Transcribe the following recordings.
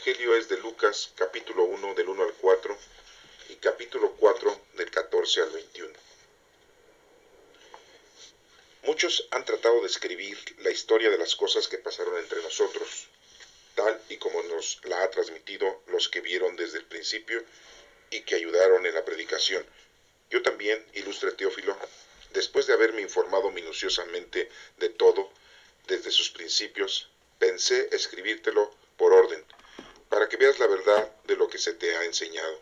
Evangelio es de Lucas, capítulo 1, del 1 al 4, y capítulo 4, del 14 al 21. Muchos han tratado de escribir la historia de las cosas que pasaron entre nosotros, tal y como nos la ha transmitido los que vieron desde el principio y que ayudaron en la predicación. Yo también, ilustre Teófilo, después de haberme informado minuciosamente de todo, desde sus principios, pensé escribírtelo por orden, para que veas la verdad de lo que se te ha enseñado.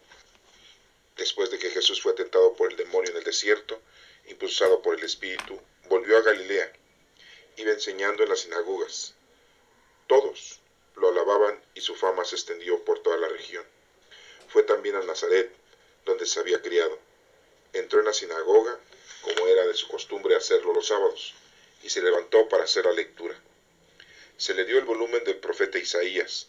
Después de que Jesús fue tentado por el demonio en el desierto, impulsado por el Espíritu, volvió a Galilea, iba enseñando en las sinagogas. Todos lo alababan y su fama se extendió por toda la región. Fue también a Nazaret, donde se había criado. Entró en la sinagoga, como era de su costumbre hacerlo los sábados, y se levantó para hacer la lectura. Se le dio el volumen del profeta Isaías,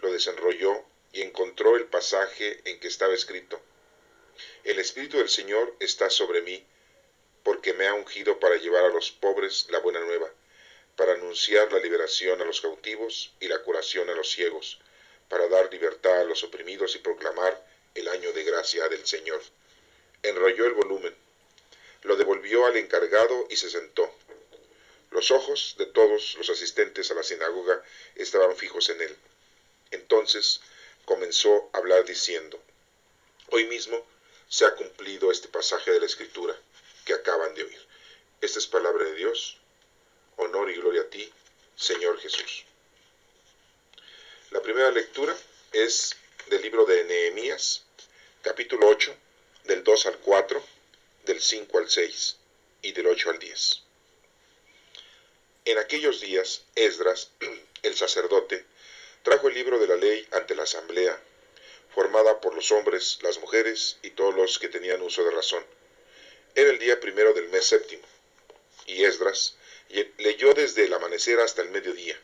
lo desenrolló y encontró el pasaje en que estaba escrito: El Espíritu del Señor está sobre mí, porque me ha ungido para llevar a los pobres la buena nueva, para anunciar la liberación a los cautivos y la curación a los ciegos, para dar libertad a los oprimidos y proclamar el año de gracia del Señor. Enrolló el volumen, lo devolvió al encargado y se sentó. Los ojos de todos los asistentes a la sinagoga estaban fijos en él. Entonces comenzó a hablar diciendo: Hoy mismo se ha cumplido este pasaje de la Escritura que acaban de oír. Esta es palabra de Dios. Honor y gloria a ti, Señor Jesús. La primera lectura es del libro de Nehemías, capítulo 8, del 2 al 4, del 5 al 6 y del 8 al 10. En aquellos días, Esdras, el sacerdote, trajo el libro de la ley ante la asamblea, formada por los hombres, las mujeres y todos los que tenían uso de razón. Era el día primero del mes séptimo, y Esdras leyó desde el amanecer hasta el mediodía,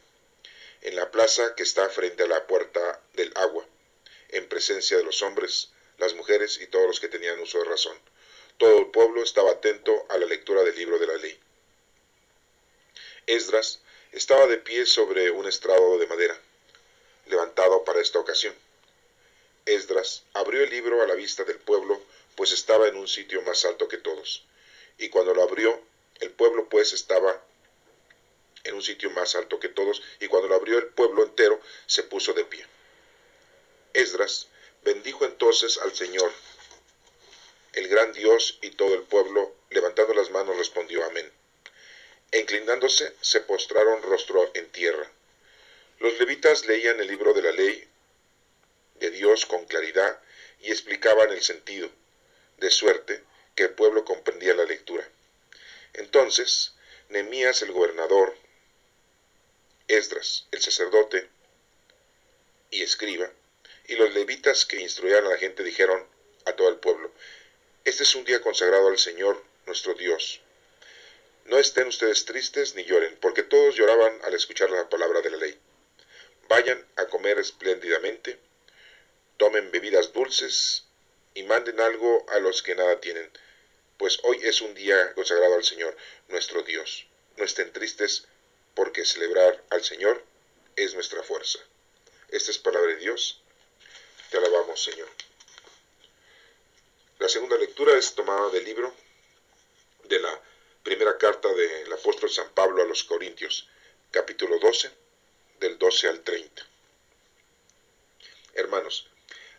en la plaza que está frente a la puerta del agua, en presencia de los hombres, las mujeres y todos los que tenían uso de razón. Todo el pueblo estaba atento a la lectura del libro de la ley. Esdras estaba de pie sobre un estrado de madera, levantado para esta ocasión. Esdras abrió el libro a la vista del pueblo, pues estaba en un sitio más alto que todos. Y cuando lo abrió, el pueblo pues estaba en un sitio más alto que todos, y cuando lo abrió el pueblo entero, se puso de pie. Esdras bendijo entonces al Señor, el gran Dios, y todo el pueblo, levantando las manos, respondió amén. E inclinándose, se postraron rostro en tierra. Los levitas leían el libro de la ley de Dios con claridad y explicaban el sentido, de suerte que el pueblo comprendía la lectura. Entonces, Nehemías el gobernador, Esdras el sacerdote y escriba, y los levitas que instruían a la gente dijeron a todo el pueblo: Este es un día consagrado al Señor nuestro Dios. No estén ustedes tristes ni lloren, porque todos lloraban al escuchar la palabra de la ley. Vayan a comer espléndidamente, tomen bebidas dulces y manden algo a los que nada tienen, pues hoy es un día consagrado al Señor nuestro Dios. No estén tristes, porque celebrar al Señor es nuestra fuerza. Esta es palabra de Dios. Te alabamos, Señor. La segunda lectura es tomada del libro de la primera carta del apóstol San Pablo a los Corintios, capítulo 12, del 12 al 30. Hermanos,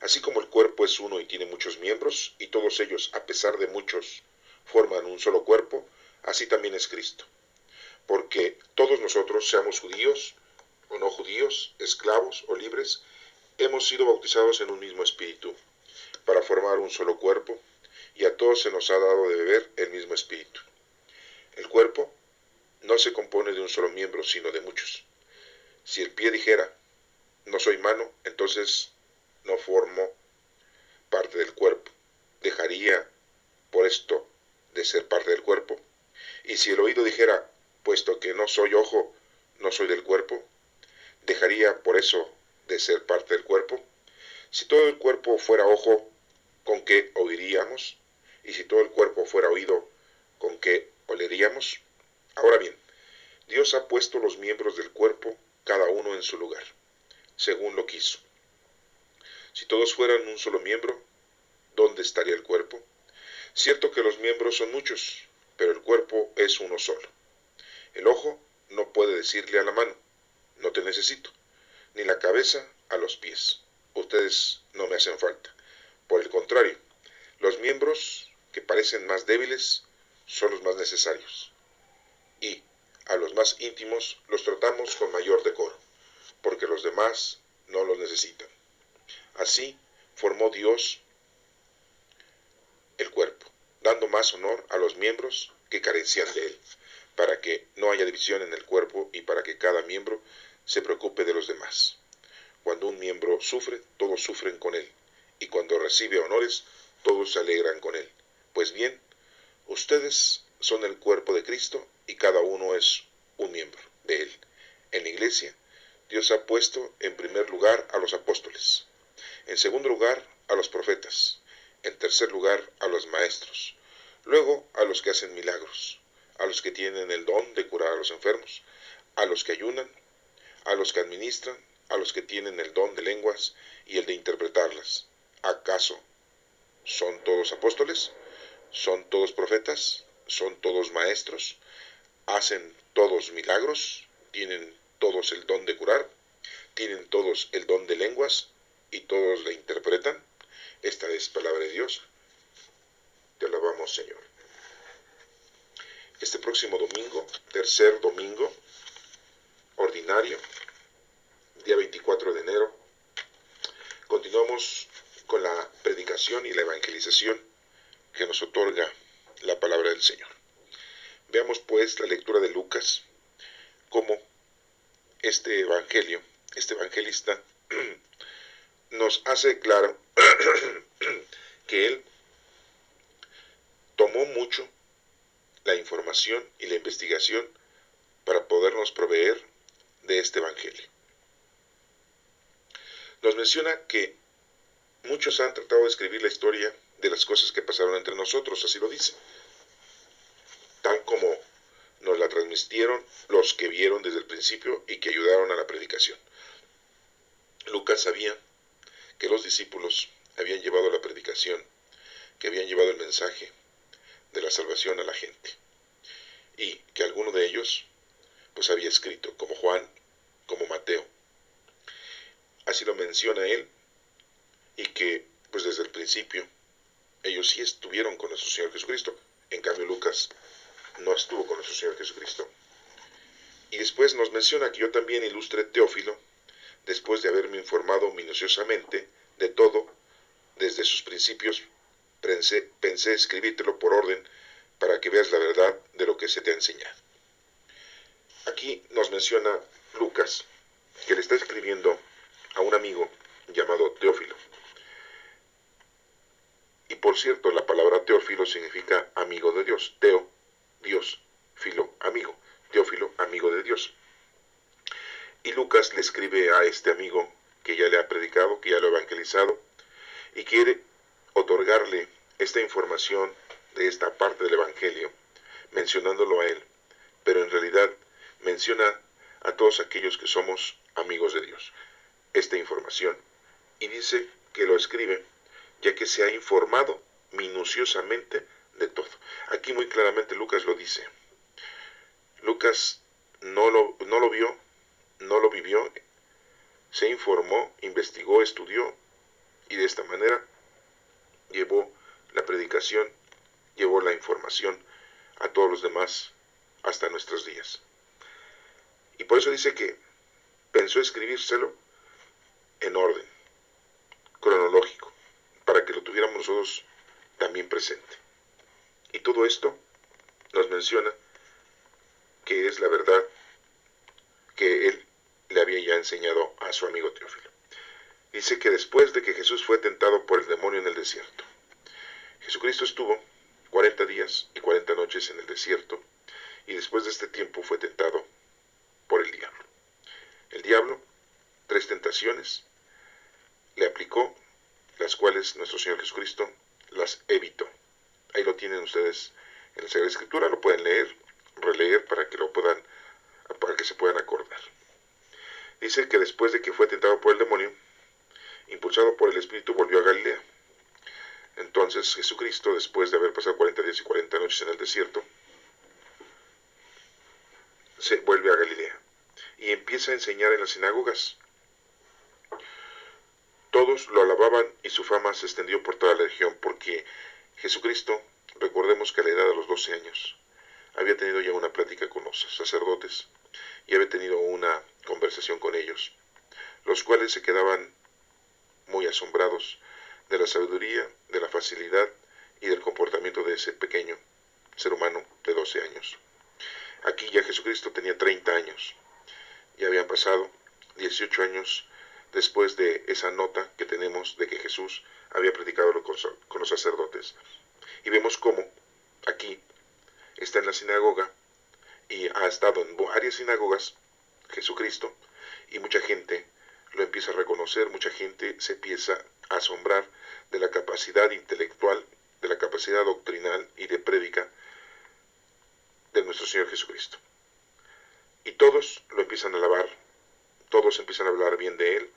así como el cuerpo es uno y tiene muchos miembros, y todos ellos, a pesar de muchos, forman un solo cuerpo, así también es Cristo. Porque todos nosotros, seamos judíos o no judíos, esclavos o libres, hemos sido bautizados en un mismo espíritu, para formar un solo cuerpo, y a todos se nos ha dado de beber el mismo espíritu. El cuerpo no se compone de un solo miembro, sino de muchos. Si el pie dijera: no soy mano, entonces no formo parte del cuerpo. Dejaría, por esto, de ser parte del cuerpo. Y si el oído dijera: puesto que no soy ojo, no soy del cuerpo, dejaría por eso de ser parte del cuerpo. Si todo el cuerpo fuera ojo, ¿con qué oiríamos? Y si todo el cuerpo fuera oído, ¿con qué oleríamos? Ahora bien, Dios ha puesto los miembros del cuerpo, cada uno en su lugar, según lo quiso. Si todos fueran un solo miembro, ¿dónde estaría el cuerpo? Cierto que los miembros son muchos, pero el cuerpo es uno solo. El ojo no puede decirle a la mano, no te necesito, ni la cabeza a los pies, ustedes no me hacen falta. Por el contrario, los miembros que parecen más débiles son los más necesarios. Y a los más íntimos los tratamos con mayor decoro, porque los demás no los necesitan. Así formó Dios el cuerpo, dando más honor a los miembros que carecían de él, para que no haya división en el cuerpo y para que cada miembro se preocupe de los demás. Cuando un miembro sufre, todos sufren con él, y cuando recibe honores, todos se alegran con él. Pues bien, ustedes son el cuerpo de Cristo y cada uno es un miembro de él. En la iglesia, Dios ha puesto en primer lugar a los apóstoles, en segundo lugar a los profetas, en tercer lugar a los maestros, luego a los que hacen milagros, a los que tienen el don de curar a los enfermos, a los que ayunan, a los que administran, a los que tienen el don de lenguas y el de interpretarlas. ¿Acaso son todos apóstoles? ¿Son todos profetas? ¿Son todos maestros? ¿Hacen todos milagros? ¿Tienen todos el don de curar? ¿Tienen todos el don de lenguas? ¿Y todos la interpretan? Esta es palabra de Dios. Te alabamos, Señor. Este próximo domingo, tercer domingo ordinario, día 24 de enero, continuamos con la predicación y la evangelización que nos otorga la palabra del Señor. Veamos pues la lectura de Lucas, cómo este evangelio, este evangelista, nos hace claro que él tomó mucho la información y la investigación para podernos proveer de este evangelio. Nos menciona que muchos han tratado de escribir la historia de las cosas que pasaron entre nosotros, así lo dice, tal como nos la transmitieron los que vieron desde el principio y que ayudaron a la predicación. Lucas sabía que los discípulos habían llevado la predicación, que habían llevado el mensaje de la salvación a la gente, y que alguno de ellos pues había escrito, como Juan, como Mateo. Así lo menciona él, y que pues desde el principio ellos sí estuvieron con nuestro Señor Jesucristo. En cambio Lucas no estuvo con nuestro Señor Jesucristo. Y después nos menciona que yo también ilustre Teófilo, después de haberme informado minuciosamente de todo, desde sus principios, pensé escribírtelo por orden para que veas la verdad de lo que se te ha enseñado. Aquí nos menciona Lucas que le está escribiendo a un amigo llamado Teófilo. Y por cierto, la palabra Teófilo significa amigo de Dios. Teo, Dios, filo, amigo. Teófilo, amigo de Dios. Y Lucas le escribe a este amigo que ya le ha predicado, que ya lo ha evangelizado, y quiere otorgarle esta información de esta parte del evangelio, mencionándolo a él, pero en realidad menciona a todos aquellos que somos amigos de Dios esta información, y dice que lo escribe ya que se ha informado minuciosamente de todo. Aquí muy claramente Lucas lo dice. Lucas no lo vio, no lo vivió, se informó, investigó, estudió, y de esta manera llevó la predicación, llevó la información a todos los demás hasta nuestros días. Y por eso dice que pensó escribírselo en orden cronológico, para que lo tuviéramos nosotros también presente. Y todo esto nos menciona que es la verdad que él le había ya enseñado a su amigo Teófilo. Dice que después de que Jesús fue tentado por el demonio en el desierto, Jesucristo estuvo 40 días y 40 noches en el desierto, y después de este tiempo fue tentado por el diablo. El diablo, 3 tentaciones, le aplicó, las cuales nuestro Señor Jesucristo las evitó. Ahí lo tienen ustedes en la Sagrada Escritura, lo pueden leer, releer para que se puedan acordar. Dice que después de que fue tentado por el demonio, Impulsado por el Espíritu, volvió a Galilea. Entonces Jesucristo, después de haber pasado 40 días y 40 noches en el desierto, se vuelve a Galilea y empieza a enseñar en las sinagogas. Todos lo alababan y su fama se extendió por toda la región, porque Jesucristo, recordemos que a la edad de los 12 años, había tenido ya una plática con los sacerdotes y había tenido una conversación con ellos, los cuales se quedaban muy asombrados de la sabiduría, de la facilidad y del comportamiento de ese pequeño ser humano de 12 años. Aquí ya Jesucristo tenía 30 años, ya habían pasado 18 años después de esa nota que tenemos de que Jesús había predicado con los sacerdotes. Y vemos cómo aquí está en la sinagoga y ha estado en varias sinagogas Jesucristo, y mucha gente lo empieza a reconocer, mucha gente se empieza a asombrar de la capacidad intelectual, de la capacidad doctrinal y de prédica de nuestro Señor Jesucristo. Y todos lo empiezan a alabar, todos empiezan a hablar bien de él.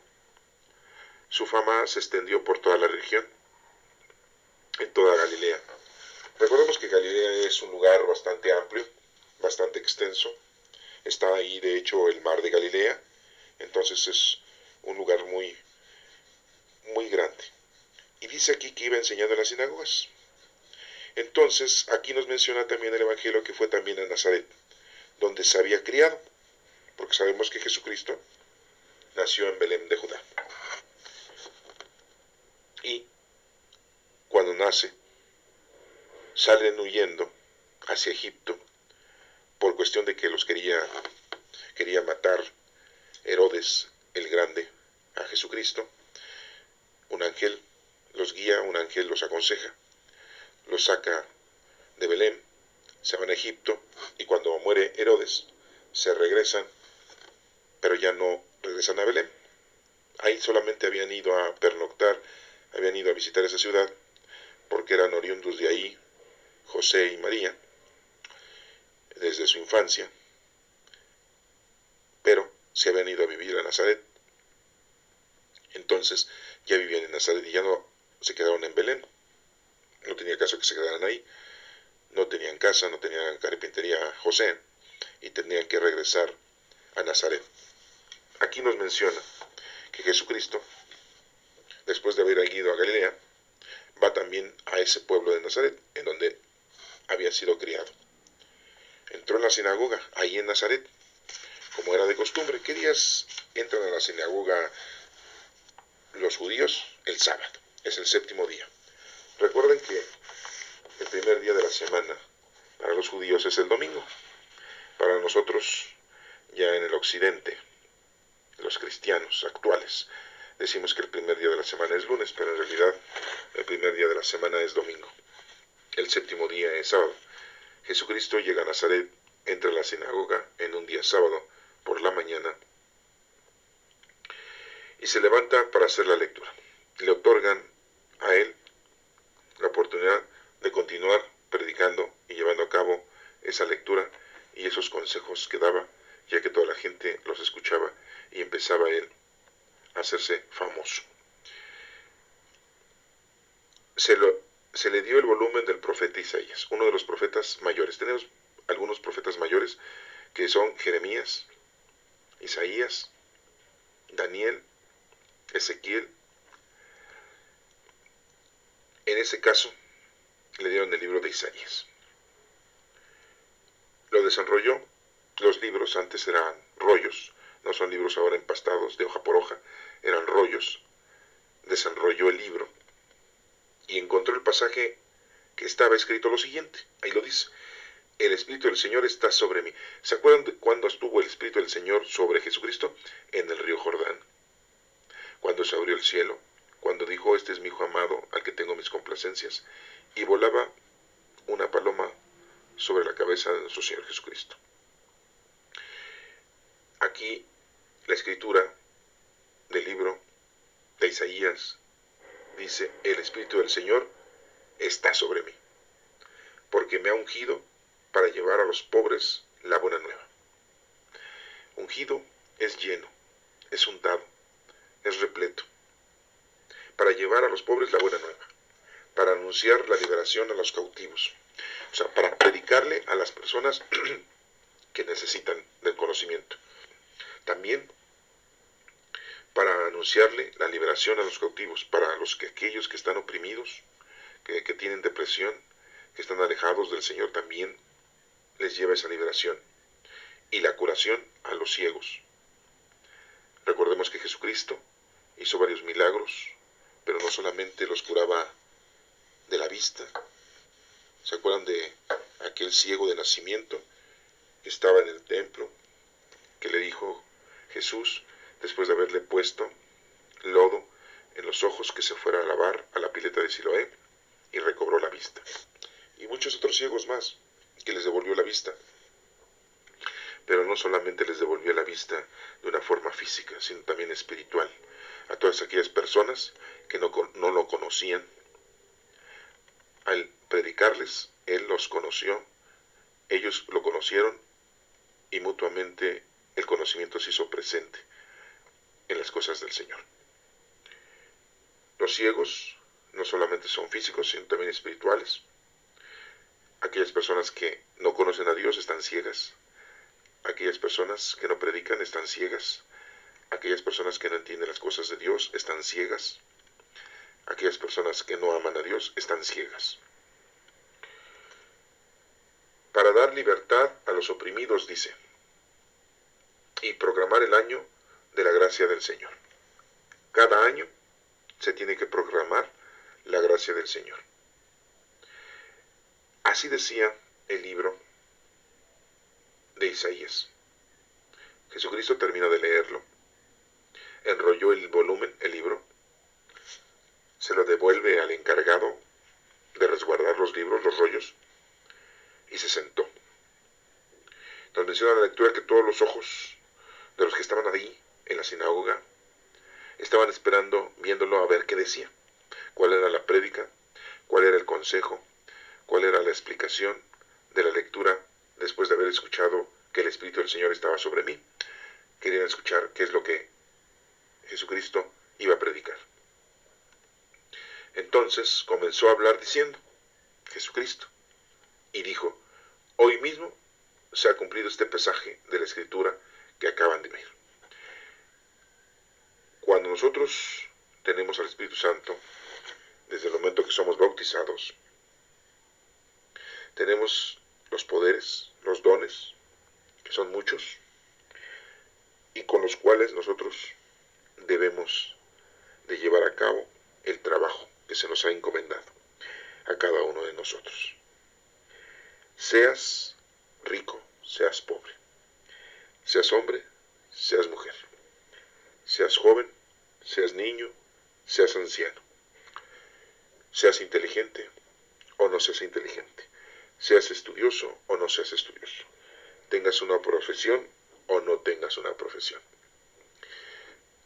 Su fama se extendió por toda la región, en toda Galilea. Recordemos que Galilea es un lugar bastante amplio, bastante extenso. Está ahí, de hecho, el mar de Galilea. Entonces es un lugar muy, muy grande. Y dice aquí que iba enseñando en las sinagogas. Entonces, aquí nos menciona también el Evangelio que fue también a Nazaret, donde se había criado, porque sabemos que Jesucristo nació en Belén de Judá. Y cuando nace, salen huyendo hacia Egipto por cuestión de que los quería matar Herodes el Grande a Jesucristo. Un ángel los guía, un ángel los aconseja, los saca de Belén, se van a Egipto, y cuando muere Herodes, se regresan, pero ya no regresan a Belén. Ahí solamente habían ido a pernoctar, habían ido a visitar esa ciudad, porque eran oriundos de ahí José y María, desde su infancia, pero se habían ido a vivir a Nazaret. Entonces ya vivían en Nazaret y ya no se quedaron en Belén. No tenía caso que se quedaran ahí. No tenían casa, no tenían carpintería José, y tenían que regresar a Nazaret. Aquí nos menciona que Jesucristo, después de haber ido a Galilea, va también a ese pueblo de Nazaret, en donde había sido criado. Entró en la sinagoga, ahí en Nazaret, como era de costumbre. ¿Qué días entran a la sinagoga los judíos? El sábado, es el séptimo día. Recuerden que el primer día de la semana para los judíos es el domingo. Para nosotros, ya en el occidente, los cristianos actuales, decimos que el primer día de la semana es lunes, pero en realidad el primer día de la semana es domingo. El séptimo día es sábado. Jesucristo llega a Nazaret, entra a la sinagoga en un día sábado por la mañana y se levanta para hacer la lectura. Le otorgan a él la oportunidad de continuar predicando y llevando a cabo esa lectura y esos consejos que daba, ya que toda la gente los escuchaba y empezaba él a hacerse famoso. Se le dio el volumen del profeta Isaías, uno de los profetas mayores. Tenemos algunos profetas mayores que son Jeremías, Isaías, Daniel, Ezequiel. En ese caso, le dieron el libro de Isaías. Lo desenrolló. Los libros antes eran rollos, no son libros ahora empastados de hoja por hoja, eran rollos. Desenrolló el libro y encontró el pasaje que estaba escrito lo siguiente. Ahí lo dice: el Espíritu del Señor está sobre mí. ¿Se acuerdan de cuándo estuvo el Espíritu del Señor sobre Jesucristo? En el río Jordán, cuando se abrió el cielo, cuando dijo: este es mi Hijo amado, al que tengo mis complacencias, y volaba una paloma sobre la cabeza de nuestro Señor Jesucristo. Aquí la escritura del libro de Isaías dice: el Espíritu del Señor está sobre mí, porque me ha ungido para llevar a los pobres la buena nueva. Ungido es lleno, es untado, es repleto. para llevar a los pobres la buena nueva, para anunciar la liberación a los cautivos, o sea, para predicarle a las personas que necesitan del conocimiento. También para anunciarle la liberación a los cautivos, para aquellos que están oprimidos, que tienen depresión, que están alejados del Señor, también les lleva esa liberación. Y la curación a los ciegos. Recordemos que Jesucristo hizo varios milagros, pero no solamente los curaba de la vista. ¿Se acuerdan de aquel ciego de nacimiento que estaba en el templo, que le dijo Jesús, después de haberle puesto lodo en los ojos, que se fuera a lavar a la pileta de Siloé, y recobró la vista? Y muchos otros ciegos más, que les devolvió la vista. Pero no solamente les devolvió la vista de una forma física, sino también espiritual. A todas aquellas personas que no lo conocían, al predicarles, Él los conoció, ellos lo conocieron, y mutuamente el conocimiento se hizo presente en las cosas del Señor. Los ciegos no solamente son físicos, sino también espirituales. Aquellas personas que no conocen a Dios están ciegas. Aquellas personas que no predican están ciegas. Aquellas personas que no entienden las cosas de Dios están ciegas. Aquellas personas que no aman a Dios están ciegas. Para dar libertad a los oprimidos, dice, y programar el año de la gracia del Señor. Cada año se tiene que programar la gracia del Señor. Así decía el libro de Isaías. Jesucristo terminó de leerlo, enrolló el volumen, el libro, se lo devuelve al encargado de resguardar los libros, los rollos, y se sentó. Nos menciona la lectura que todos los ojos de los que estaban ahí en la sinagoga estaban esperando, viéndolo, a ver qué decía, cuál era la prédica, cuál era el consejo, cuál era la explicación de la lectura después de haber escuchado que el Espíritu del Señor estaba sobre mí. Querían escuchar qué es lo que Jesucristo iba a predicar. Entonces comenzó a hablar diciendo, Jesucristo, y dijo, hoy mismo se ha cumplido este pasaje de la Escritura que acaban de ver. Cuando nosotros tenemos al Espíritu Santo, desde el momento que somos bautizados, tenemos los poderes, los dones, que son muchos, y con los cuales nosotros debemos de llevar a cabo el trabajo que se nos ha encomendado a cada uno de nosotros. Seas rico, seas pobre, seas hombre, seas mujer, seas joven, seas niño, seas anciano, seas inteligente o no seas inteligente, seas estudioso o no seas estudioso, tengas una profesión o no tengas una profesión,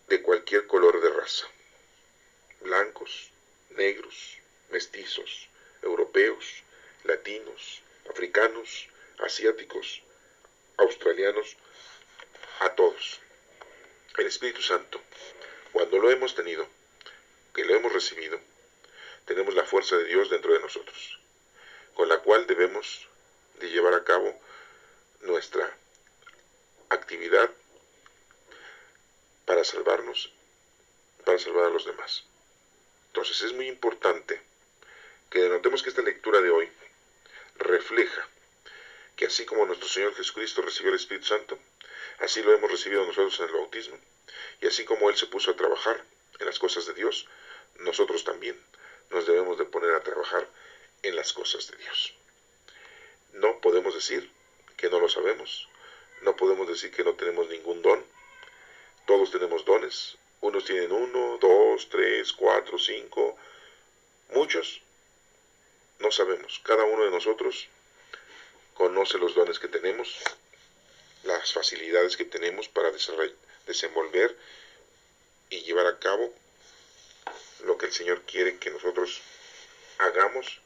de cualquier color de raza, blancos, negros, mestizos, europeos, latinos, africanos, asiáticos, australianos, a todos. El Espíritu Santo, cuando lo hemos tenido, que lo hemos recibido, tenemos la fuerza de Dios dentro de nosotros, con la cual debemos de llevar a cabo nuestra actividad para salvarnos, para salvar a los demás. Entonces es muy importante que notemos que esta lectura de hoy refleja que así como nuestro Señor Jesucristo recibió el Espíritu Santo, así lo hemos recibido nosotros en el bautismo, y así como Él se puso a trabajar en las cosas de Dios, nosotros también nos debemos de poner a trabajar en las cosas de Dios. No podemos decir que no lo sabemos, no podemos decir que no tenemos ningún don. Todos tenemos dones, unos tienen 1, 2, 3, 4, 5, muchos no sabemos. Cada uno de nosotros conoce los dones que tenemos, las facilidades que tenemos para desenvolver y llevar a cabo lo que el Señor quiere que nosotros hagamos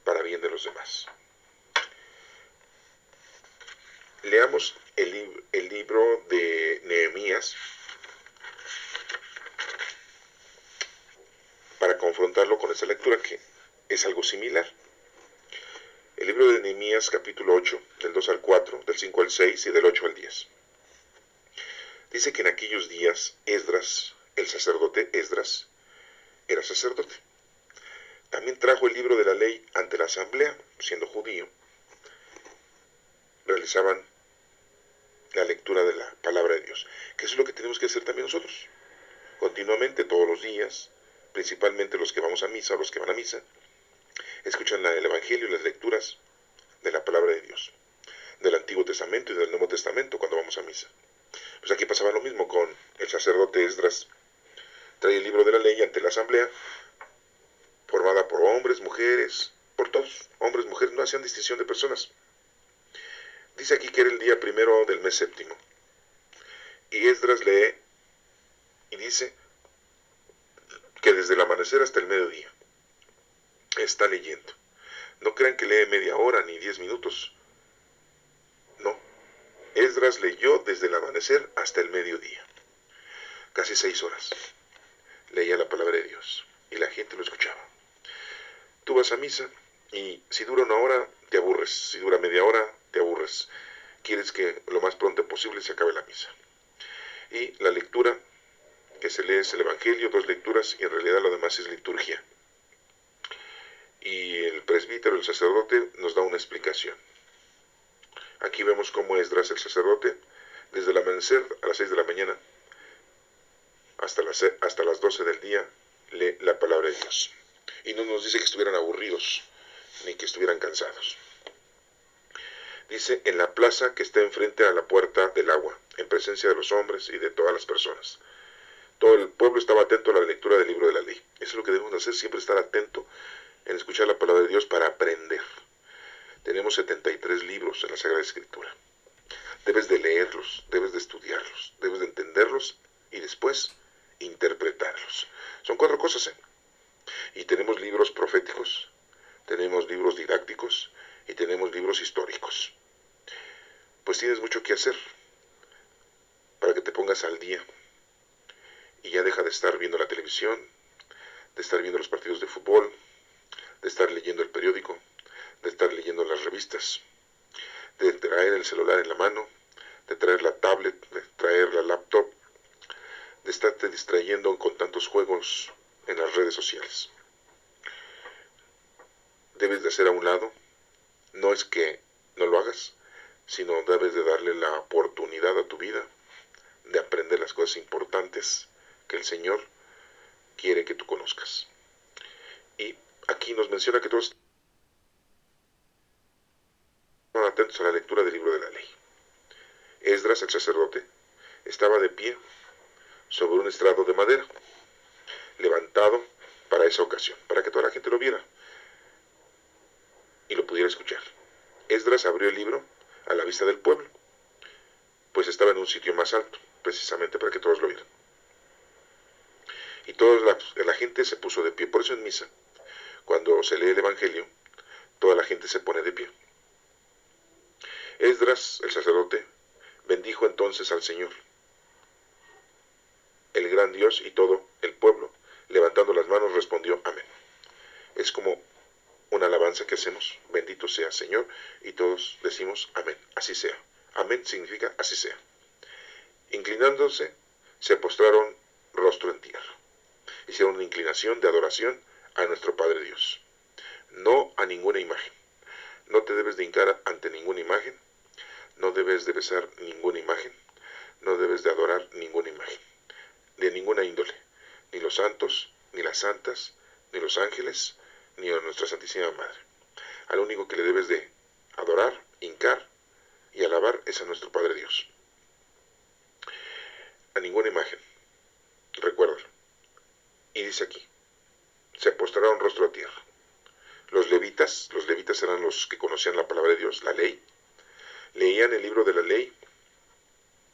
para bien de los demás. Leamos el libro de Nehemías, lectura que es algo similar. El libro de Nehemías capítulo 8, del 2 al 4, del 5 al 6 y del 8 al 10. Dice que en aquellos días Esdras, el sacerdote Esdras, era sacerdote. También trajo el libro de la ley ante la asamblea, siendo judío. Realizaban la lectura de la palabra de Dios, que eso es lo que tenemos que hacer también nosotros, continuamente, todos los días, principalmente los que vamos a misa o los que van a misa, escuchan el Evangelio y las lecturas de la palabra de Dios, del Antiguo Testamento y del Nuevo Testamento cuando vamos a misa. Pues aquí pasaba lo mismo con el sacerdote Esdras. Trae el libro de la ley ante la asamblea, formada por hombres, mujeres, por todos, hombres, mujeres, no hacían distinción de personas. Dice aquí que era el día primero del mes séptimo. Y Esdras lee y dice que desde el amanecer hasta el mediodía está leyendo. No crean que lee media hora ni 10 minutos. No. Esdras leyó desde el amanecer hasta el mediodía. Casi 6 horas. Leía la palabra de Dios y la gente lo escuchaba. Tú vas a misa y si dura una hora te aburres, si dura media hora te aburres. Quieres que lo más pronto posible se acabe la misa. Y la lectura que se lee es el Evangelio, 2 lecturas, y en realidad lo demás es liturgia. Y el presbítero, el sacerdote, nos da una explicación. Aquí vemos cómo Esdras, el sacerdote, desde el amanecer a las 6 de la mañana hasta las 12 del día, lee la palabra de Dios. Y no nos dice que estuvieran aburridos, ni que estuvieran cansados. Dice, en la plaza que está enfrente a la puerta del agua, en presencia de los hombres y de todas las personas. Todo el pueblo estaba atento a la lectura del libro de la ley. Eso es lo que debemos hacer, siempre estar atento en escuchar la palabra de Dios para aprender. Tenemos 73 libros en la Sagrada Escritura. Debes de leerlos, debes de estudiarlos, debes de entenderlos y después interpretarlos. Son 4 cosas, ¿eh? Y tenemos libros proféticos, tenemos libros didácticos y tenemos libros históricos. Pues tienes mucho que hacer para que te pongas al día y ya deja de estar viendo la televisión, de estar viendo los partidos de fútbol, de estar leyendo el periódico, de estar leyendo las revistas, de traer el celular en la mano, de traer la tablet, de traer la laptop, de estarte distrayendo con tantos juegos en las redes sociales. Debes de hacer a un lado, no es que no lo hagas, sino debes de darle la oportunidad a tu vida de aprender las cosas importantes que el Señor quiere que tú conozcas. Y aquí nos menciona que todos estaban atentos a la lectura del libro de la ley. Esdras, el sacerdote, estaba de pie sobre un estrado de madera, levantado para esa ocasión, para que toda la gente lo viera y lo pudiera escuchar. Esdras abrió el libro a la vista del pueblo, pues estaba en un sitio más alto, precisamente para que todos lo vieran. Y toda la gente se puso de pie. Por eso en misa, cuando se lee el Evangelio, toda la gente se pone de pie. Esdras, el sacerdote, bendijo entonces al Señor, el gran Dios, y todo el pueblo, levantando las manos, respondió amén. Es como una alabanza que hacemos, bendito sea Señor, y todos decimos amén, así sea. Amén significa así sea. Inclinándose, se postraron rostro en tierra. Hicieron una inclinación de adoración a nuestro Padre Dios, no a ninguna imagen. No te debes de hincar ante ninguna imagen, no debes de besar ninguna imagen, no debes de adorar ninguna imagen, de ninguna índole, ni los santos, ni las santas, ni los ángeles, ni a nuestra Santísima Madre. Al único que le debes de adorar, hincar y alabar es a nuestro Padre Dios. A ninguna imagen, recuérdalo. Y dice aquí, se postraron rostro a tierra. Los levitas eran los que conocían la palabra de Dios, la ley, leían el libro de la ley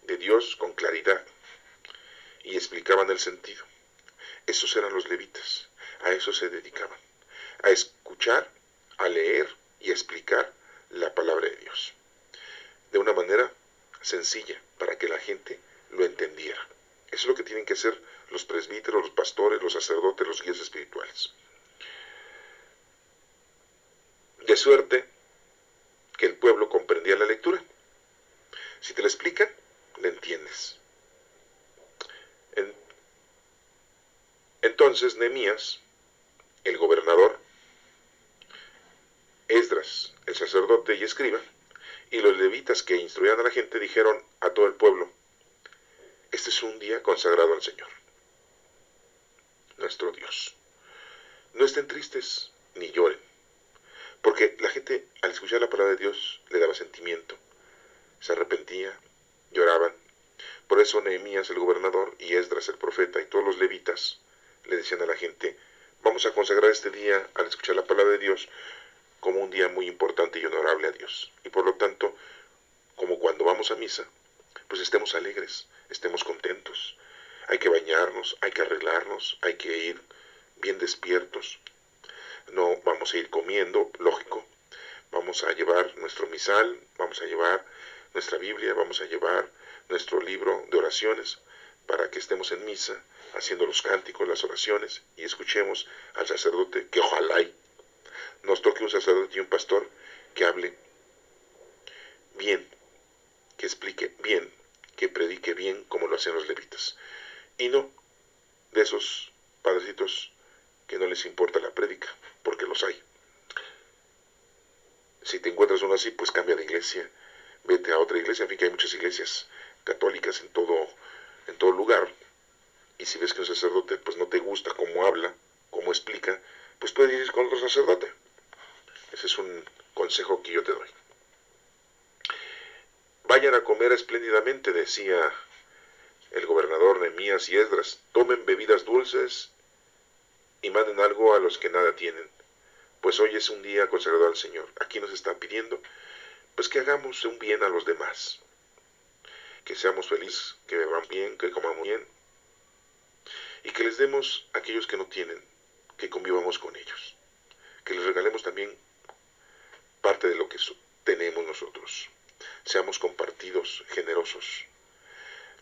de Dios con claridad y explicaban el sentido. Esos eran los levitas, a eso se dedicaban, a escuchar, a leer y a explicar la palabra de Dios, de una manera sencilla, para que la gente lo entendiera. Eso es lo que tienen que hacer los presbíteros, los pastores, los sacerdotes, los guías espirituales. de suerte que el pueblo comprendía la lectura. Si te la explican, la entiendes. Entonces Nehemías, el gobernador, Esdras, el sacerdote y escriba, y los levitas que instruían a la gente dijeron a todo el pueblo: este es un día consagrado al Señor, nuestro Dios. No estén tristes ni lloren, porque la gente al escuchar la palabra de Dios le daba sentimiento, se arrepentía, lloraban. Por eso Nehemías el gobernador y Esdras el profeta y todos los levitas le decían a la gente: vamos a consagrar este día al escuchar la palabra de Dios como un día muy importante y honorable a Dios. Y por lo tanto, como cuando vamos a misa, pues estemos alegres, estemos contentos. Hay que bañarnos, hay que arreglarnos, hay que ir bien despiertos. No vamos a ir comiendo, lógico. Vamos a llevar nuestro misal, vamos a llevar nuestra Biblia, vamos a llevar nuestro libro de oraciones para que estemos en misa haciendo los cánticos, las oraciones y escuchemos al sacerdote, que ojalá nos toque un sacerdote y un pastor que hable bien, que explique bien, que predique bien como lo hacen los levitas. Y no de esos padrecitos que no les importa la prédica, porque los hay. Si te encuentras uno así, pues cambia de iglesia, vete a otra iglesia. En fin, que hay muchas iglesias católicas en todo lugar. Y si ves que un sacerdote pues no te gusta cómo habla, cómo explica, pues puedes ir con otro sacerdote. Ese es un consejo que yo te doy. Vayan a comer espléndidamente, decía el gobernador Nehemías y Esdras. Tomen bebidas dulces y manden algo a los que nada tienen, pues hoy es un día consagrado al Señor. Aquí nos está pidiendo pues que hagamos un bien a los demás, que seamos felices, que beban bien, que comamos bien y que les demos a aquellos que no tienen, que convivamos con ellos, que les regalemos también parte de lo que tenemos nosotros. Seamos compartidos, generosos.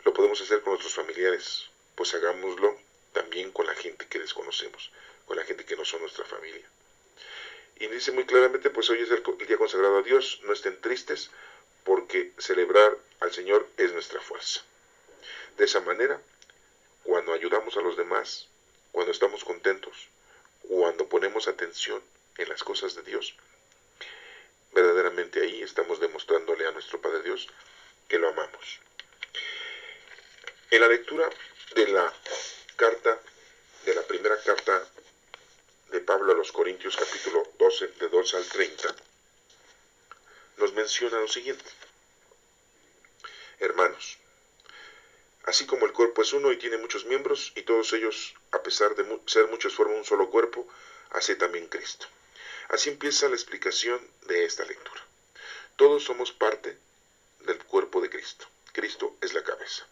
Lo podemos hacer con nuestros familiares, pues hagámoslo también con la gente que desconocemos, con la gente que no son nuestra familia. Y dice muy claramente, pues hoy es el día consagrado a Dios, no estén tristes, porque celebrar al Señor es nuestra fuerza. De esa manera, cuando ayudamos a los demás, cuando estamos contentos, cuando ponemos atención en las cosas de Dios, verdaderamente ahí estamos demostrándole a nuestro Padre Dios que lo amamos. En la lectura de la primera carta de Pablo a los Corintios, capítulo 12, de 12 al 30, nos menciona lo siguiente: hermanos, así como el cuerpo es uno y tiene muchos miembros, y todos ellos, a pesar de ser muchos, forman un solo cuerpo, así también Cristo. Así empieza la explicación de esta lectura. Todos somos parte del cuerpo de Cristo. Cristo es la cabeza.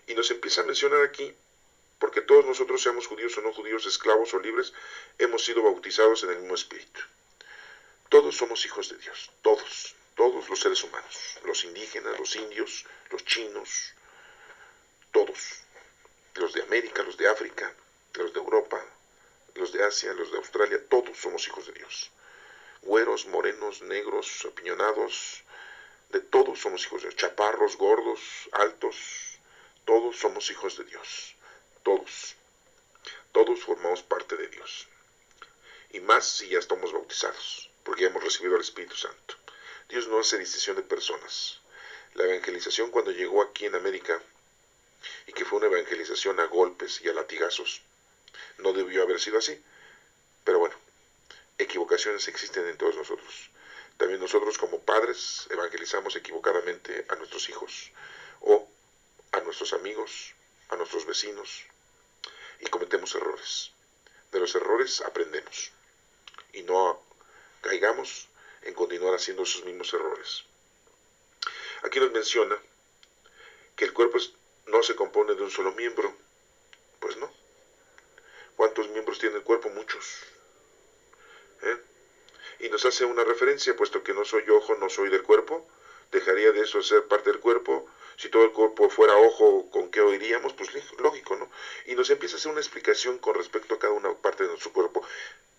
Y nos empieza a mencionar aquí, porque todos nosotros, seamos judíos o no judíos, esclavos o libres, hemos sido bautizados en el mismo Espíritu. Todos somos hijos de Dios, todos los seres humanos, los indígenas, los indios, los chinos, todos, los de América, los de África, los de Europa, los de Asia, los de Australia, todos somos hijos de Dios. Güeros, morenos, negros, apiñonados, de todos somos hijos de Dios. Chaparros, gordos, altos, todos somos hijos de Dios. Todos formamos parte de Dios. Y más si ya estamos bautizados, porque ya hemos recibido al Espíritu Santo. Dios no hace distinción de personas. La evangelización, cuando llegó aquí en América, y que fue una evangelización a golpes y a latigazos, no debió haber sido así. Pero bueno, equivocaciones existen en todos nosotros. También nosotros como padres evangelizamos equivocadamente a nuestros hijos o a nuestros amigos, a nuestros vecinos, y cometemos errores. De los errores aprendemos y no caigamos en continuar haciendo esos mismos errores. Aquí nos menciona que el cuerpo no se compone de un solo miembro. Pues no. ¿Cuántos miembros tiene el cuerpo? Muchos. Y nos hace una referencia, puesto que no soy ojo, no soy del cuerpo, dejaría de eso ser parte del cuerpo. Si todo el cuerpo fuera ojo, ¿con qué oiríamos? Pues lógico, ¿no? Y nos empieza a hacer una explicación con respecto a cada una parte de nuestro cuerpo.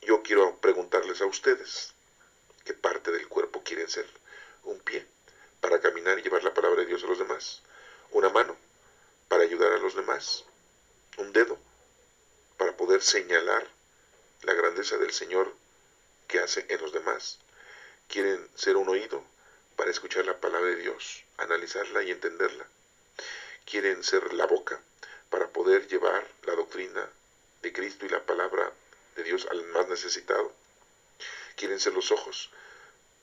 Yo quiero preguntarles a ustedes, ¿Qué parte del cuerpo quieren ser? Un pie, para caminar y llevar la palabra de Dios a los demás. Una mano, para ayudar a los demás. Un dedo, para poder señalar la grandeza del Señor que hace en los demás. Quieren ser un oído, para escuchar la palabra de Dios, analizarla y entenderla. Quieren ser la boca, para poder llevar la doctrina de Cristo y la palabra de Dios al más necesitado. Quieren ser los ojos,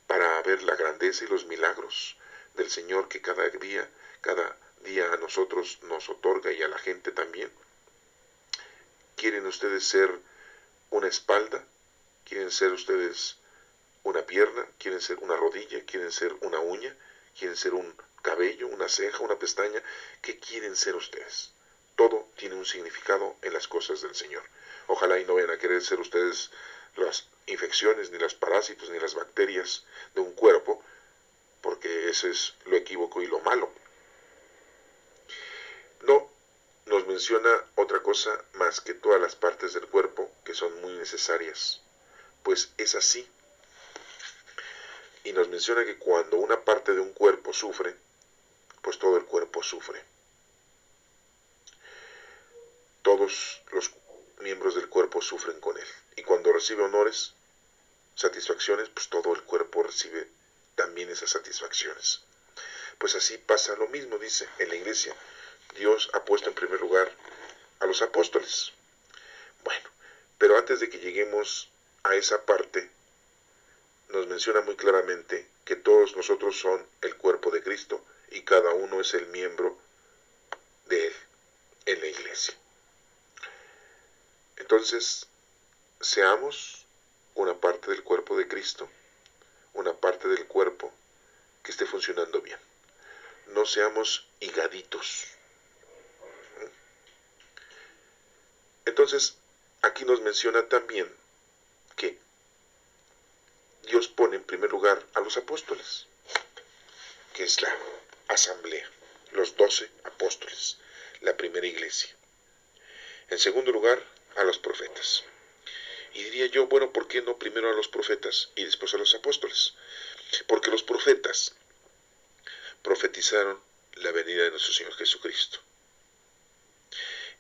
para ver la grandeza y los milagros del Señor que cada día a nosotros nos otorga y a la gente también. ¿Quieren ustedes ser una espalda? ¿Quieren ser ustedes una pierna? ¿Quieren ser una rodilla? ¿Quieren ser una uña? ¿Quieren ser un cabello, una ceja, una pestaña? ¿Qué quieren ser ustedes? Todo tiene un significado en las cosas del Señor. Ojalá y no vayan a querer ser ustedes las infecciones, ni los parásitos, ni las bacterias de un cuerpo, porque eso es lo equívoco y lo malo. No nos menciona otra cosa más que todas las partes del cuerpo que son muy necesarias, pues es así. Y nos menciona que cuando una parte de un cuerpo sufre, pues todo el cuerpo sufre. Todos los miembros del cuerpo sufren con él. Y cuando recibe honores, satisfacciones, pues todo el cuerpo recibe también esas satisfacciones. Pues así pasa lo mismo, dice, en la iglesia. Dios ha puesto en primer lugar a los apóstoles. Bueno, pero antes de que lleguemos a esa parte, nos menciona muy claramente que todos nosotros son el cuerpo de Cristo y cada uno es el miembro de él en la iglesia. Entonces, seamos una parte del cuerpo de Cristo, una parte del cuerpo que esté funcionando bien. No seamos higaditos. Entonces, aquí nos menciona también que Dios pone en primer lugar a los apóstoles, que es la asamblea, los 12 apóstoles, la primera iglesia. En segundo lugar, a los profetas. Y diría yo, bueno, ¿por qué no primero a los profetas y después a los apóstoles? Porque los profetas profetizaron la venida de nuestro Señor Jesucristo.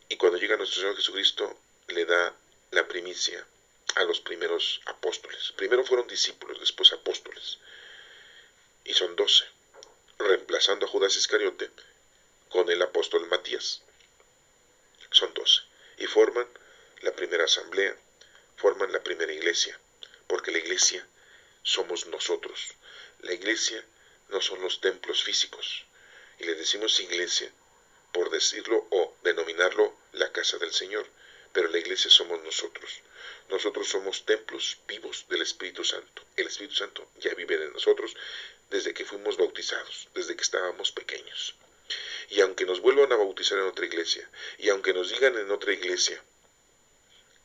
Y cuando llega nuestro Señor Jesucristo, le da la primicia a los primeros apóstoles. Primero fueron discípulos, después apóstoles. Y son 12, reemplazando a Judas Iscariote con el apóstol Matías. Son 12. Y forman la primera asamblea, forman la primera iglesia, porque la iglesia somos nosotros. La iglesia no son los templos físicos. Y le decimos iglesia por decirlo o denominarlo la casa del Señor, pero la iglesia somos nosotros. Nosotros somos templos vivos del Espíritu Santo. El Espíritu Santo ya vive en nosotros desde que fuimos bautizados, desde que estábamos pequeños. Y aunque nos vuelvan a bautizar en otra iglesia, y aunque nos digan en otra iglesia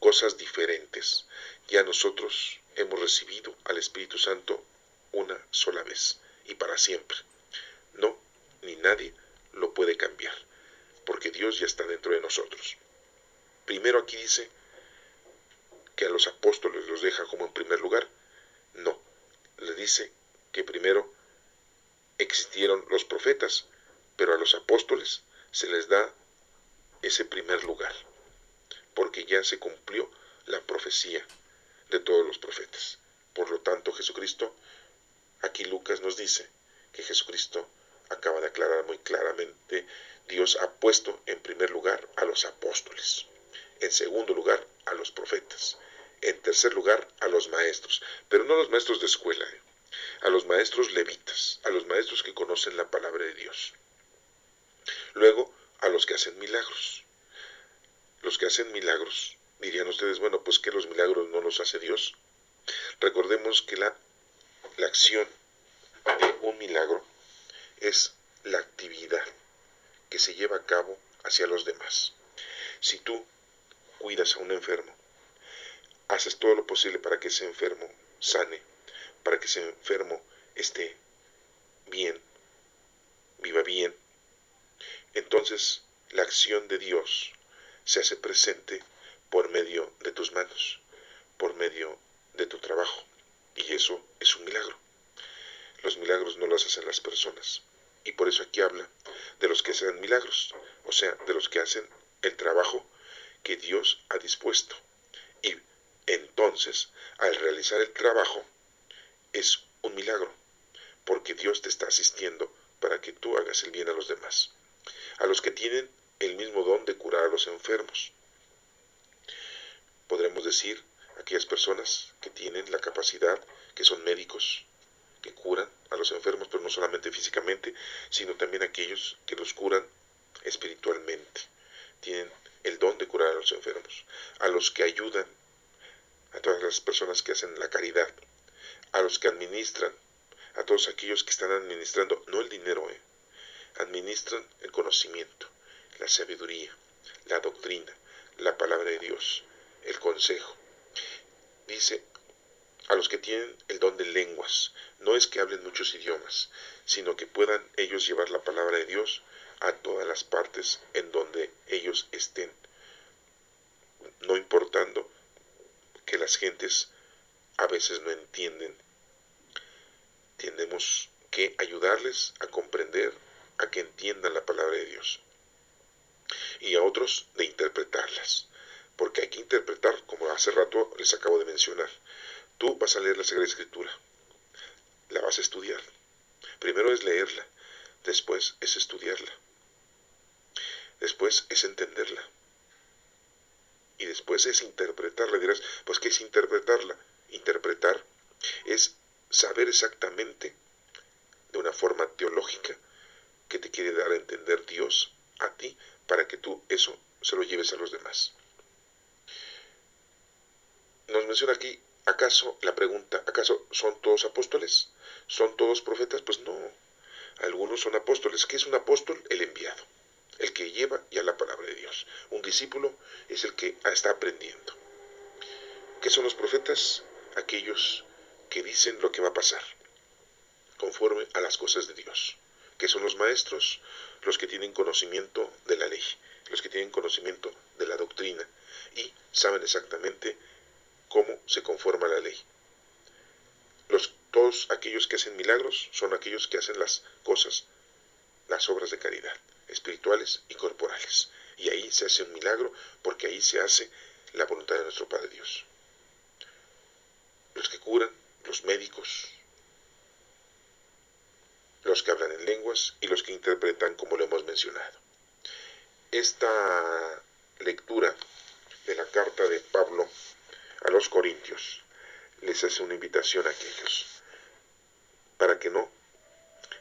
cosas diferentes, ya nosotros hemos recibido al Espíritu Santo una sola vez y para siempre. No, ni nadie lo puede cambiar, porque Dios ya está dentro de nosotros. Primero aquí dice que a los apóstoles los deja como en primer lugar. No, le dice que primero existieron los profetas, pero a los apóstoles se les da ese primer lugar, porque ya se cumplió la profecía de todos los profetas. Por lo tanto, Jesucristo, aquí Lucas nos dice que Jesucristo acaba de aclarar muy claramente, Dios ha puesto en primer lugar a los apóstoles, en segundo lugar a los profetas, en tercer lugar a los maestros, pero no los maestros de escuela, a los maestros levitas, a los maestros que conocen la palabra de Dios. Luego a los que hacen milagros. Los que hacen milagros, dirían ustedes, bueno, pues que los milagros no los hace Dios. Recordemos que la acción de un milagro es la actividad que se lleva a cabo hacia los demás. Si tú cuidas a un enfermo, haces todo lo posible para que ese enfermo sane, para que ese enfermo esté bien, viva bien, entonces la acción de Dios se hace presente por medio de tus manos, por medio de tu trabajo. Y eso es un milagro. Los milagros no los hacen las personas. Y por eso aquí habla de los que hacen milagros, o sea, de los que hacen el trabajo que Dios ha dispuesto. Y entonces, al realizar el trabajo, es un milagro, porque Dios te está asistiendo para que tú hagas el bien a los demás. A los que tienen el mismo don de curar a los enfermos. Podremos decir aquellas personas que tienen la capacidad, que son médicos, que curan a los enfermos, pero no solamente físicamente, sino también aquellos que los curan espiritualmente. Tienen el don de curar a los enfermos, a los que ayudan, a todas las personas que hacen la caridad, a los que administran, a todos aquellos que están administrando, no el dinero, administran el conocimiento, la sabiduría, la doctrina, la palabra de Dios, el consejo. Dice, a los que tienen el don de lenguas, no es que hablen muchos idiomas, sino que puedan ellos llevar la palabra de Dios a todas las partes en donde ellos estén, no importando que las gentes a veces no entienden. Tenemos que ayudarles a comprender, a que entiendan la palabra de Dios, y a otros de interpretarlas, porque hay que interpretar, como hace rato les acabo de mencionar. Tú vas a leer la Sagrada Escritura, la vas a estudiar. Primero es leerla, después es estudiarla, después es entenderla, y después es interpretarla. Dirás, pues ¿qué es interpretarla? Interpretar es saber exactamente, de una forma teológica, que te quiere dar a entender Dios a ti, para que tú eso se lo lleves a los demás. Nos menciona aquí, ¿acaso la pregunta, acaso son todos apóstoles? ¿Son todos profetas? Pues no, algunos son apóstoles. ¿Qué es un apóstol? El enviado, el que lleva ya la palabra de Dios. Un discípulo es el que está aprendiendo. ¿Qué son los profetas? Aquellos que dicen lo que va a pasar, conforme a las cosas de Dios. ¿Qué son los maestros? Los que tienen conocimiento de la ley, los que tienen conocimiento de la doctrina y saben exactamente cómo se conforma la ley. Todos aquellos que hacen milagros son aquellos que hacen las cosas, las obras de caridad, espirituales y corporales. Y ahí se hace un milagro, porque ahí se hace la voluntad de nuestro Padre Dios. Los que curan, los médicos, los que hablan en lenguas y los que interpretan, como lo hemos mencionado. Esta lectura de la carta de Pablo a los Corintios les hace una invitación a aquellos, para que no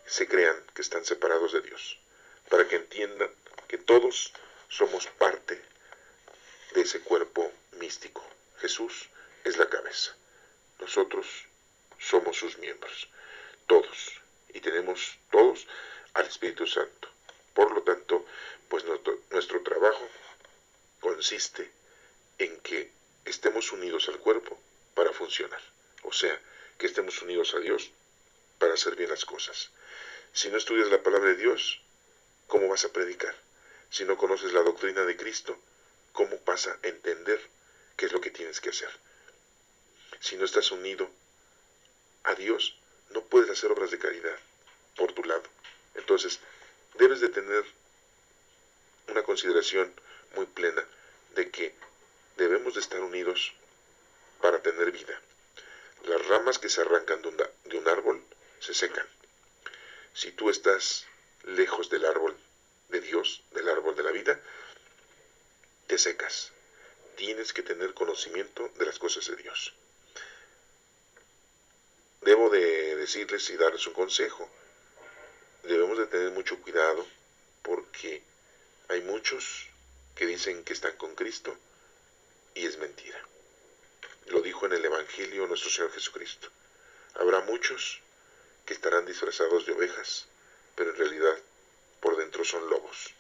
se crean que están separados de Dios, para que entiendan que todos somos parte de ese cuerpo místico. Jesús es la cabeza, nosotros somos sus miembros, todos, y tenemos todos al Espíritu Santo. Por lo tanto, pues nuestro trabajo consiste en que estemos unidos al cuerpo para funcionar, o sea, que estemos unidos a Dios para hacer bien las cosas. Si no estudias la palabra de Dios, ¿cómo vas a predicar? Si no conoces la doctrina de Cristo, ¿cómo vas a entender qué es lo que tienes que hacer? Si no estás unido a Dios, no puedes hacer obras de caridad por tu lado. Entonces, debes de tener una consideración muy plena de que debemos de estar unidos para tener vida. Las ramas que se arrancan de un árbol se secan. Si tú estás lejos del árbol de Dios, del árbol de la vida, te secas. Tienes que tener conocimiento de las cosas de Dios. Debo de decirles y darles un consejo. Debemos de tener mucho cuidado, porque hay muchos que dicen que están con Cristo y es mentira. Lo dijo en el Evangelio nuestro Señor Jesucristo. Habrá muchos que estarán disfrazados de ovejas, pero en realidad por dentro son lobos,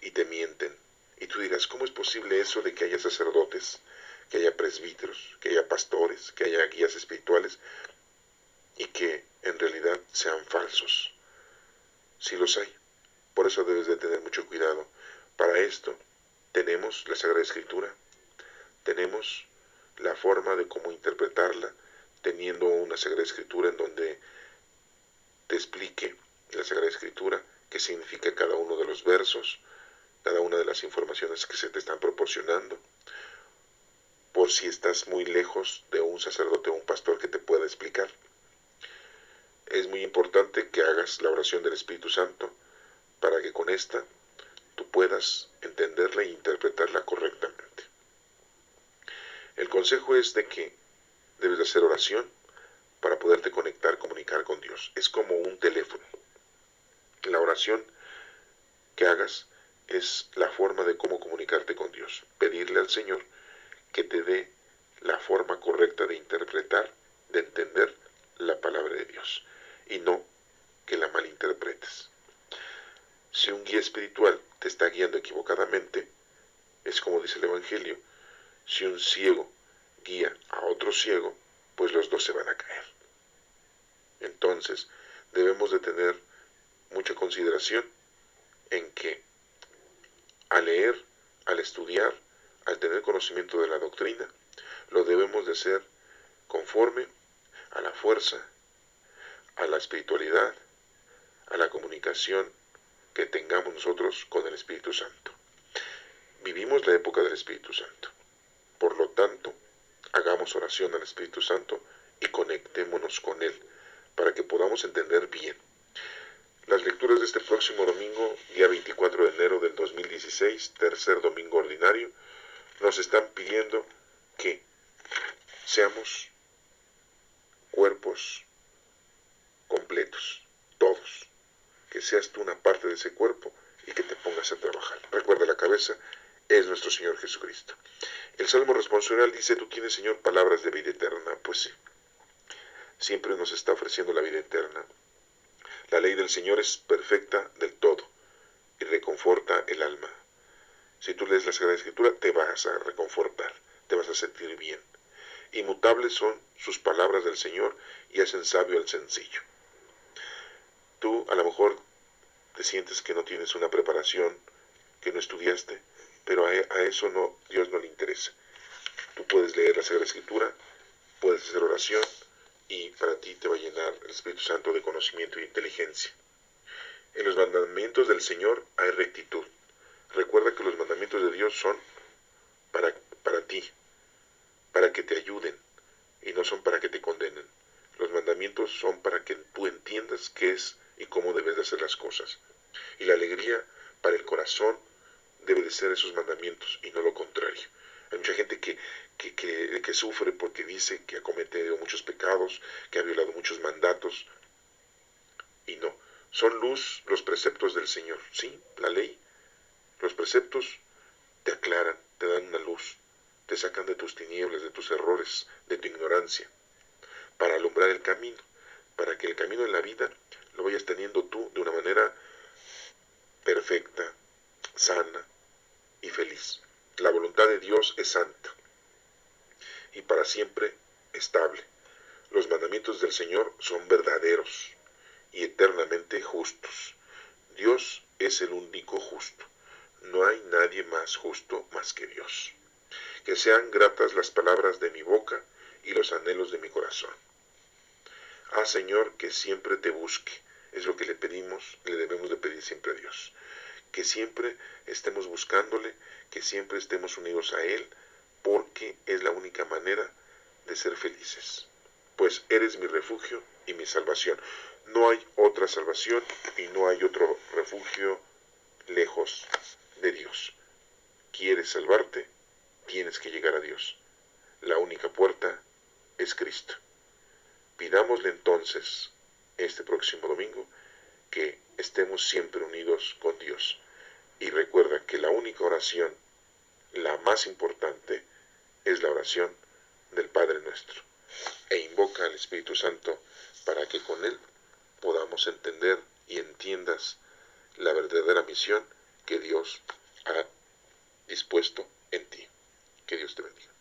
y te mienten. Y tú dirás, ¿cómo es posible eso de que haya sacerdotes, que haya presbíteros, que haya pastores, que haya guías espirituales, y que en realidad sean falsos? Sí los hay. Por eso debes de tener mucho cuidado. Para esto tenemos la Sagrada Escritura, tenemos la forma de cómo interpretarla, teniendo una Sagrada Escritura en donde te explique la Sagrada Escritura qué significa cada uno de los versos, cada una de las informaciones que se te están proporcionando, por si estás muy lejos de un sacerdote o un pastor que te pueda explicar. Es muy importante que hagas la oración del Espíritu Santo para que con esta tú puedas entenderla e interpretarla correctamente. El consejo es de que debes de hacer oración para poderte conectar, comunicar con Dios. Es como un teléfono. La oración que hagas es la forma de cómo comunicarte con Dios. Pedirle al Señor que te dé la forma correcta de interpretar, de entender la palabra de Dios y no que la malinterpretes. Si un guía espiritual te está guiando equivocadamente, es como dice el Evangelio, si un ciego guía a otro ciego, pues los dos se van a caer. Entonces, debemos de tener mucha consideración en que al leer, al estudiar, al tener conocimiento de la doctrina, lo debemos de hacer conforme a la fuerza, a la espiritualidad, a la comunicación que tengamos nosotros con el Espíritu Santo. Vivimos la época del Espíritu Santo. Por lo tanto, hagamos oración al Espíritu Santo y conectémonos con Él para que podamos entender bien. Las lecturas de este próximo domingo, día 24 de enero del 2016, tercer domingo ordinario, nos están pidiendo que seamos cuerpos completos, todos, que seas tú una parte de ese cuerpo y que te pongas a trabajar. Recuerda, la cabeza es nuestro Señor Jesucristo. El Salmo responsorial dice, tú tienes, Señor, palabras de vida eterna. Pues sí, siempre nos está ofreciendo la vida eterna. La ley del Señor es perfecta del todo y reconforta el alma. Si tú lees la Sagrada Escritura, te vas a reconfortar, te vas a sentir bien. Inmutables son sus palabras del Señor y hacen sabio al sencillo. Tú a lo mejor te sientes que no tienes una preparación, que no estudiaste, pero a eso no, Dios no le interesa. Tú puedes leer la Sagrada Escritura, puedes hacer oración y para ti te va a llenar el Espíritu Santo de conocimiento e inteligencia. En los mandamientos del Señor hay rectitud. Recuerda que los mandamientos de Dios son para ti, para que te ayuden y no son para que te condenen. Los mandamientos son para que tú entiendas qué es y cómo debes de hacer las cosas. Y la alegría para el corazón debe de ser esos mandamientos y no lo contrario. Hay mucha gente que sufre porque dice que ha cometido muchos pecados, que ha violado muchos mandatos, y no. Son luz los preceptos del Señor, sí, la ley. Los preceptos te aclaran, te dan una luz, te sacan de tus tinieblas, de tus errores, de tu ignorancia, para alumbrar el camino, para que el camino en la vida lo vayas teniendo tú de una manera perfecta, sana y feliz. La voluntad de Dios es santa y para siempre estable. Los mandamientos del Señor son verdaderos y eternamente justos. Dios es el único justo. No hay nadie más justo más que Dios. Que sean gratas las palabras de mi boca y los anhelos de mi corazón. Ah, Señor, que siempre te busque. Es lo que le pedimos, le debemos de pedir siempre a Dios. Que siempre estemos buscándole, que siempre estemos unidos a Él, porque es la única manera de ser felices. Pues eres mi refugio y mi salvación. No hay otra salvación y no hay otro refugio lejos de Dios. ¿Quieres salvarte? Tienes que llegar a Dios. La única puerta es Cristo. Pidámosle entonces, este próximo domingo, que estemos siempre unidos con Dios. Y recuerda que la única oración, la más importante, es la oración del Padre Nuestro. E invoca al Espíritu Santo para que con Él podamos entender y entiendas la verdadera misión que Dios ha dispuesto en ti. Que Dios te bendiga.